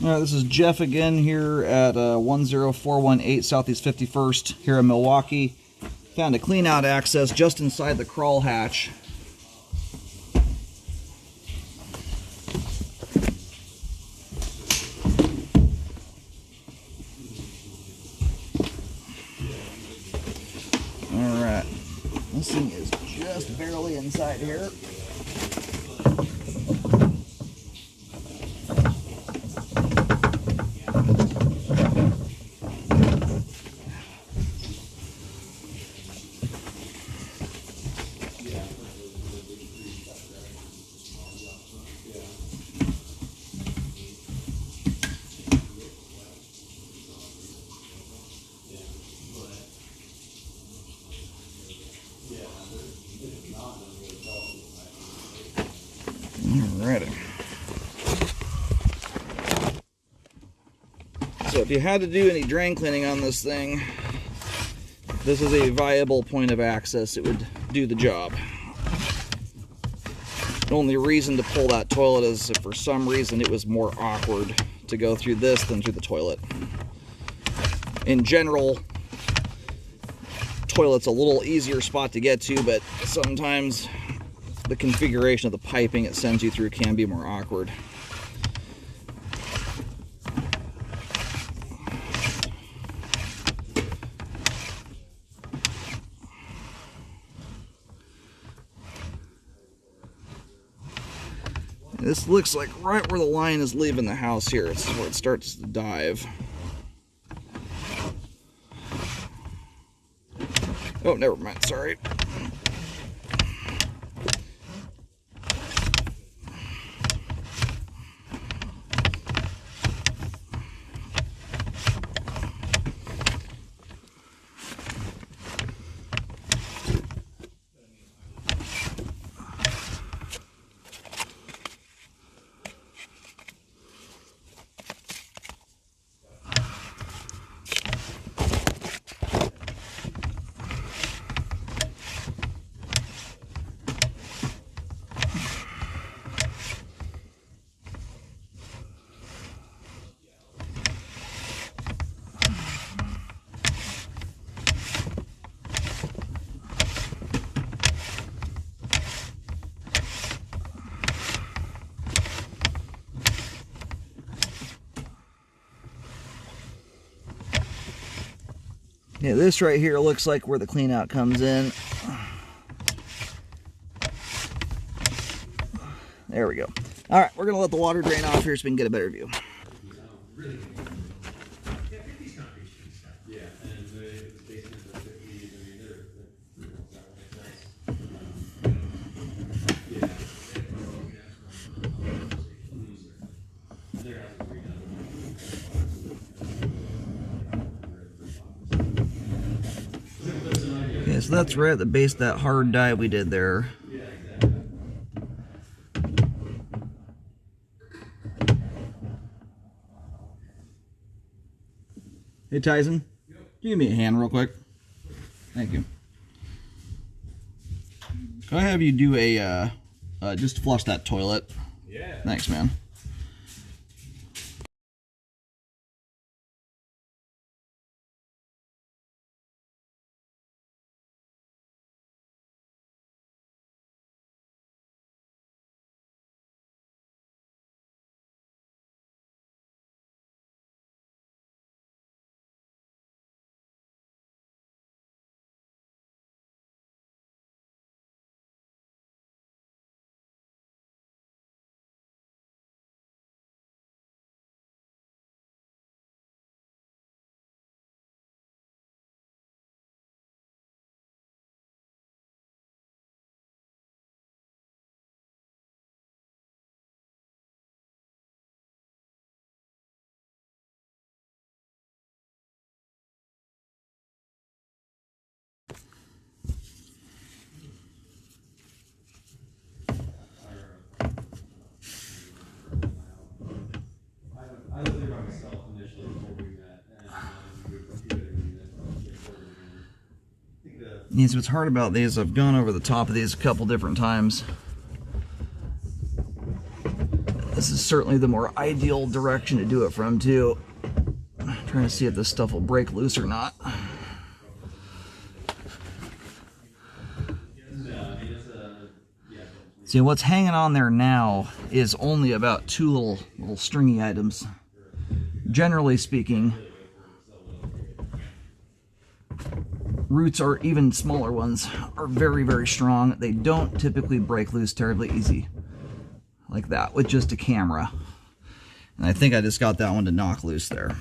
Alright, this is Jeff again here at 10418 Southeast 51st here in Milwaukee. Found a clean out access just inside the crawl hatch. Alright, this thing is just barely inside here. Alrighty. So if you had to do any drain cleaning on this thing, this is a viable point of access. It would do the job. The only reason to pull that toilet is if for some reason it was more awkward to go through this than through the toilet. In general, toilet's a little easier spot to get to, but sometimes the configuration of the piping it sends you through can be more awkward. This looks like right where the line is leaving the house here. This is where it starts to dive. Oh, never mind, sorry. Yeah, this right here looks like where the clean out comes in. There we go. All right, we're gonna let the water drain off here so we can get a better view. Okay, so that's right at the base of that hard dive we did there. Hey Tyson, can you give me a hand real quick? Thank you. Can I have you do a, just flush that toilet? Yeah. Thanks, man. I lived there by myself initially before we met, and Yeah, so what's hard about these, I've gone over the top of these a couple different times. This is certainly the more ideal direction to do it from too. I'm trying to see if this stuff will break loose or not. See, what's hanging on there now is only about two little stringy items. Generally speaking, roots, or even smaller ones, are very, very strong. They don't typically break loose terribly easy like that with just a camera. And I think I just got that one to knock loose there.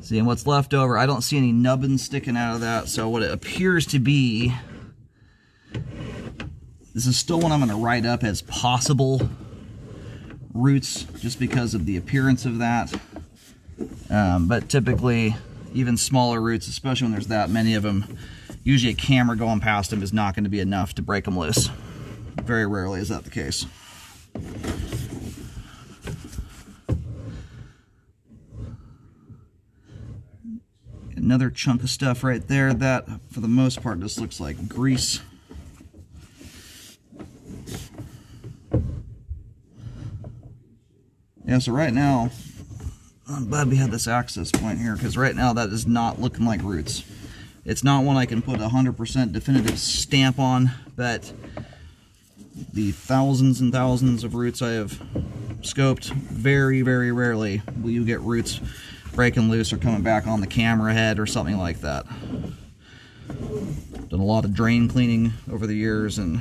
See, and what's left over, I don't see any nubbins sticking out of that. So what it appears to be, this is still one I'm going to write up as possible roots, just because of the appearance of that. But typically, even smaller roots, especially when there's that many of them, usually a camera going past them is not going to be enough to break them loose. Very rarely is that the case. Another chunk of stuff right there. That, for the most part, just looks like grease. Yeah, so right now, I'm glad we had this access point here, because right now that is not looking like roots. It's not one I can put a 100% definitive stamp on, but the thousands and thousands of roots I have scoped, very, very rarely will you get roots breaking loose or coming back on the camera head or something like that. Done a lot of drain cleaning over the years, and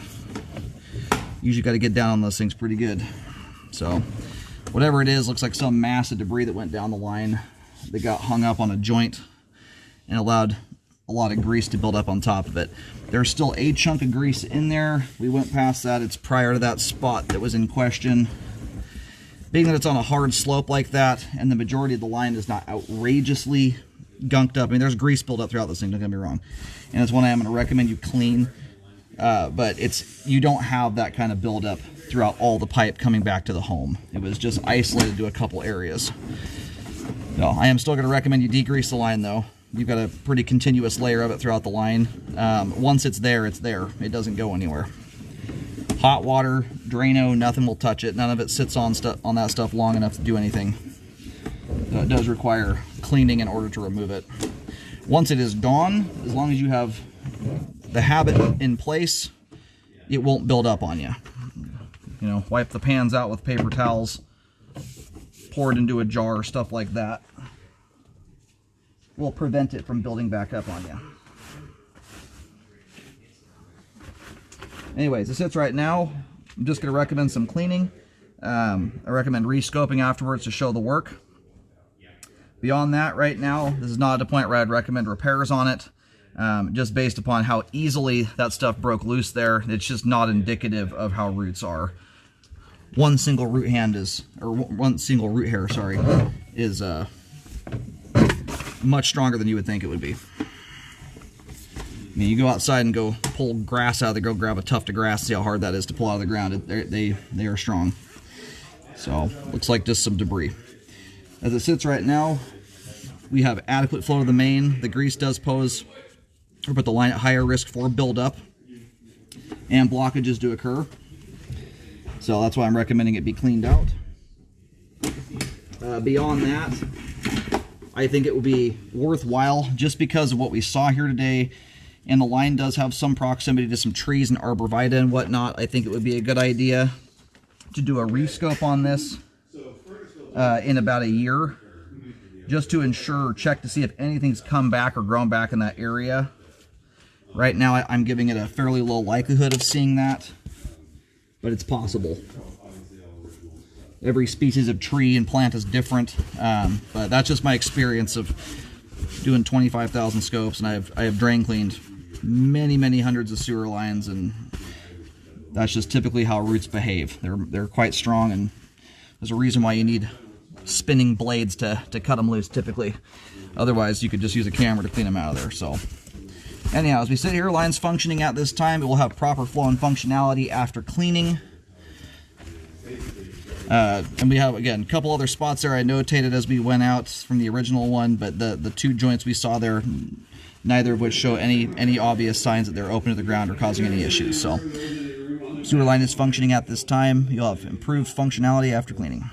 usually got to get down on those things pretty good. So whatever it is, looks like some mass of debris that went down the line that got hung up on a joint and allowed a lot of grease to build up on top of it. There's still a chunk of grease in there. We went past that. It's prior to that spot that was in question. Being that it's on a hard slope like that, and the majority of the line is not outrageously gunked up. I mean, there's grease built up throughout this thing, don't get me wrong. And it's one I am going to recommend you clean. But you don't have that kind of buildup throughout all the pipe coming back to the home. It was just isolated to a couple areas. No, I am still going to recommend you degrease the line though. You've got a pretty continuous layer of it throughout the line. Once it's there, it's there. It doesn't go anywhere. Hot water, Drano, nothing will touch it. None of it sits on that stuff long enough to do anything. So it does require cleaning in order to remove it. Once it is gone, as long as you have the habit in place, it won't build up on you. You know, wipe the pans out with paper towels, pour it into a jar, stuff like that will prevent it from building back up on you. Anyways, it sits right now. I'm just going to recommend some cleaning. I recommend re-scoping afterwards to show the work. Beyond that, right now, this is not at a point where I'd recommend repairs on it. Just based upon how easily that stuff broke loose there, it's just not indicative of how roots are. One single root hair, sorry, is much stronger than you would think it would be. I mean, you go outside and go pull grass out of go grab a tuft of grass, see how hard that is to pull out of the ground. They are strong. So, looks like just some debris. As it sits right now, we have adequate flow to the main. The grease does pose or put the line at higher risk for buildup and blockages to occur. So that's why I'm recommending it be cleaned out. Beyond that, I think it would be worthwhile, just because of what we saw here today, and the line does have some proximity to some trees and arborvitae and whatnot. I think it would be a good idea to do a rescope on this in about a year, just to ensure, check to see if anything's come back or grown back in that area. Right now, I'm giving it a fairly low likelihood of seeing that, but it's possible. Every species of tree and plant is different, but that's just my experience of doing 25,000 scopes, and I have drain cleaned many hundreds of sewer lines, and that's just typically how roots behave. They're quite strong, and there's a reason why you need spinning blades to cut them loose typically. Otherwise, you could just use a camera to clean them out of there. So anyhow, as we sit here, line's functioning at this time. It will have proper flow and functionality after cleaning. And we have, again, a couple other spots there I notated as we went out from the original one, but the two joints we saw there, neither of which show any obvious signs that they're open to the ground or causing any issues. So Sewer line is functioning at this time. You'll have improved functionality after cleaning.